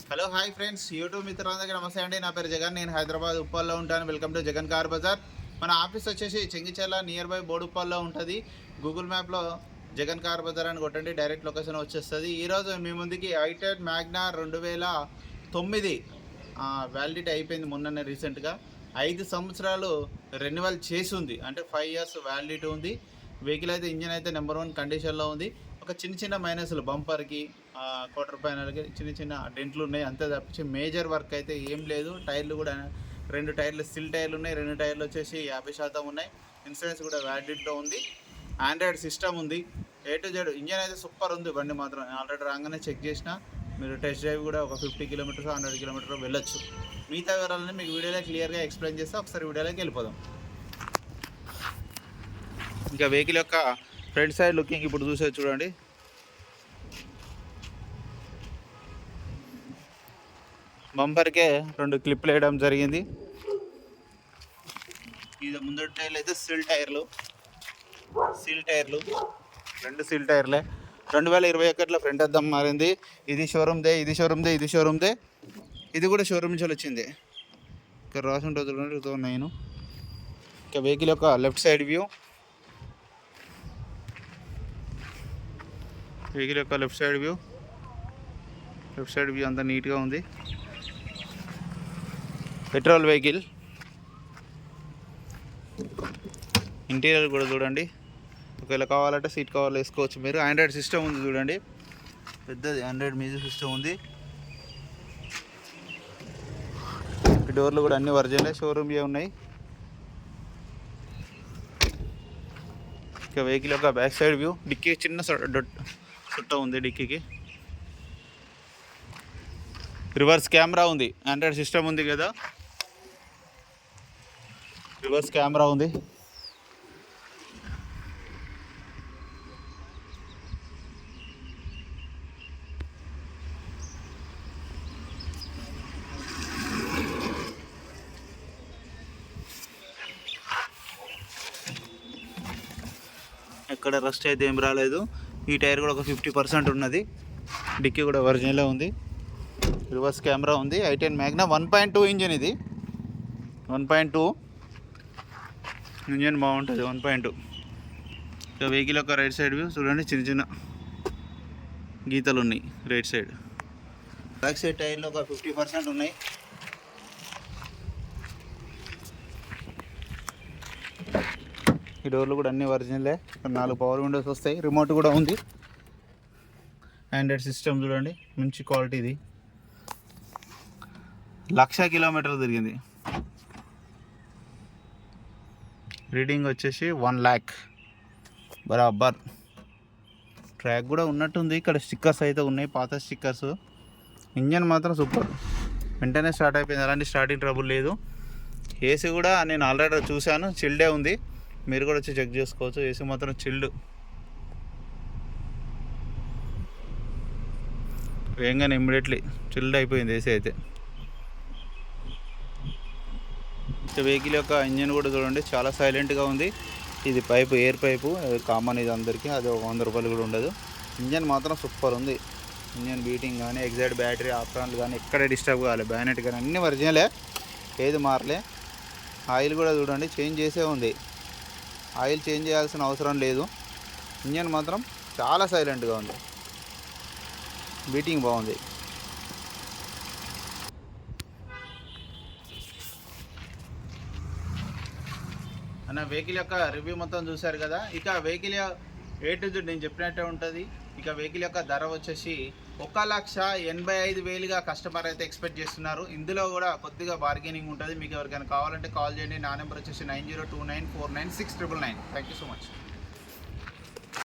Hello hi friends, YouTube మిత్రులందరికీ నమస్తే అండి. నా పేరు జగన్. నేను హైదరాబాద్ ఉప్పల్లో ఉంటాను. Welcome to Jagan car Bazaar. మన ఆఫీస్ వచ్చేసి చెంగిచెర్ల నియర్ బై బోడుప్పల్లో ఉంటుంది. గూగుల్ మ్యాప్లో జగన్ కార్ బజార్ అని కొట్టండి, డైరెక్ట్ లొకేషన్ వచ్చేస్తుంది. ఈరోజు మీ ముందుకి ఐటెడ్ మ్యాగ్నా 2009 వ్యాలిడిటీ అయిపోయింది మొన్ననే రీసెంట్గా. 5 సంవత్సరాలు రెన్యువల్ చేసి ఉంది, అంటే 5 ఇయర్స్ వ్యాలిడిటీ ఉంది. వెహికల్ అయితే ఇంజిన్ అయితే నెంబర్ 1 కండిషన్లో ఉంది. ఒక చిన్న మైనస్లు బంపర్కి, క్వార్టర్ ప్యానల్కి చిన్న డెంట్లు ఉన్నాయి, అంతే తప్పించి మేజర్ వర్క్ అయితే ఏం లేదు. టైర్లు కూడా 2 టైర్లు స్టిల్ టైర్లు ఉన్నాయి, 2 టైర్లు వచ్చేసి 50% ఉన్నాయి. ఇన్సూరెన్స్ కూడా వ్యాలిడిటీలో ఉంది. ఆండ్రాయిడ్ సిస్టమ్ ఉంది. A to Z. ఇంజన్ అయితే సూపర్ ఉంది. బండి మాత్రం ఆల్రెడీ రాగానే చెక్ చేసిన. మీరు టెస్ట్ డ్రైవ్ కూడా ఒక 50 కిలోమీటర్స్ 100 కిలోమీటర్ వెళ్ళొచ్చు. మిగతా వివరాలని మీకు వీడియోలో క్లియర్గా ఎక్స్ప్లెయిన్ చేస్తే ఒకసారి వీడియోలోకి వెళ్ళిపోదాం. ఇంకా వెహికల్ యొక్క ఫ్రంట్ సైడ్ లుకింగ్ ఇప్పుడు చూసేది చూడండి. బంపర్కే 2 క్లిప్లు వేయడం జరిగింది. ఇది ముందటి టైర్లు అయితే సీల్ టైర్లు 2 సీల్ టైర్లే. 2021లో ఫ్రంట్ అద్దం మారింది. ఇది షోరూమ్దే. ఇది కూడా షోరూమ్ నుంచి వచ్చింది. ఇక్కడ రాసి ఉంటుంది 2009. ఇంకా వెహికల్ యొక్క లెఫ్ట్ సైడ్ వ్యూ అంతా నీట్గా ఉంది. Petrol vehicle. ఇంటీరియర్ కూడా చూడండి. ఒకవేళ కావాలంటే సీట్ కవర్లు వేసుకోవచ్చు మీరు. ఆండ్రాయిడ్ సిస్టమ్ ఉంది చూడండి, పెద్దది ఆండ్రాయిడ్ మ్యూజిక్ సిస్టమ్ ఉంది. ఈ డోర్లు కూడా అన్ని ఒరిజినలే, షోరూమ్యే ఉన్నాయి. ఇక వెహికల్ యొక్క బ్యాక్ సైడ్ వ్యూ. డిక్కీ చిన్న చుట్ట ఉంది డిక్కీకి. రివర్స్ కెమెరా ఉంది. ఆండ్రాయిడ్ సిస్టమ్ ఉంది కదా, రివర్స్ కెమెరా ఉంది. ఎక్కడ రస్ట్ అయితే ఏం రాలేదు. ఈ టైర్ కూడా ఒక 50% ఉన్నది. డిక్కీ కూడా ఒరిజినలే ఉంది. రివర్స్ కెమెరా ఉంది. i10 Magna 1.2 engine. ఇది 1.2 ఇంజిన్ బాగుంటుంది. 1.2. ఇక వెహికల్ యొక్క రైట్ సైడ్ వ్యూ చూడండి. చిన్న గీతలు ఉన్నాయి రైట్ సైడ్. బ్యాక్ సైడ్ టైర్లో ఒక 50% ఉన్నాయి. ఈ డోర్లు కూడా అన్ని ఒరిజినలే. 4 పవర్ విండోస్ వస్తాయి. రిమోట్ కూడా ఉంది. ఆండ్రాయిడ్ సిస్టమ్ చూడండి, మంచి క్వాలిటీ. ఇది 1,00,000 కిలోమీటర్లు తిరిగింది. రీడింగ్ వచ్చేసి 1,00,000 బరాబర్. ట్రాక్ కూడా ఉన్నట్టుంది. ఇక్కడ స్టిక్కర్స్ అయితే ఉన్నాయి, పాత స్టిక్కర్స్. ఇంజన్ మాత్రం సూపర్, వెంటనే స్టార్ట్ అయిపోయింది. అలాంటి స్టార్టింగ్ ట్రబుల్ లేదు. ఏసీ కూడా నేను ఆల్రెడీ చూశాను, చిల్డే ఉంది. మీరు కూడా వచ్చి చెక్ చేసుకోవచ్చు. ఏసీ మాత్రం చిల్డ్. వేగంగానే ఇమ్మీడియట్లీ చిల్డ్ అయిపోయింది ఏసీ అయితే. వెహికల్ యొక్క ఇంజిన్ కూడా చూడండి, చాలా సైలెంట్గా ఉంది. ఇది ఎయిర్ పైపు కామన్, ఇది అందరికీ. అది 100 రూపాయలు కూడా ఉండదు. ఇంజన్ మాత్రం సూపర్ ఉంది. ఇంజన్ బీటింగ్ కానీ, ఎగ్జాక్ట్ బ్యాటరీ ఆప్షన్లు కానీ ఎక్కడ డిస్టర్బ్ కావాలి. బ్యానెట్ కానీ అన్నీ ఒరిజినలే, ఏది మారలే. ఆయిల్ కూడా చూడండి, చేంజ్ చేసే ఉంది. ఆయిల్ చేంజ్ చేయాల్సిన అవసరం లేదు. ఇంజన్ మాత్రం చాలా సైలెంట్గా ఉంది. బీటింగ్ బాగుంది. అన్న వెహికల్ యొక్క రివ్యూ మొత్తం చూశారు కదా. ఇక వెహికల్ A to Z నేను చెప్పినట్టే ఉంటుంది. ఇక వెహికల్ యొక్క ధర వచ్చేసి 1,85,000గా కస్టమర్ అయితే ఎక్స్పెక్ట్ చేస్తున్నారు. ఇందులో కూడా కొద్దిగా బార్గెనింగ్ ఉంటుంది. మీకు ఎవరికైనా కావాలంటే కాల్ చేయండి. నా నెంబర్ వచ్చేసి 9029496999. Thank you so much.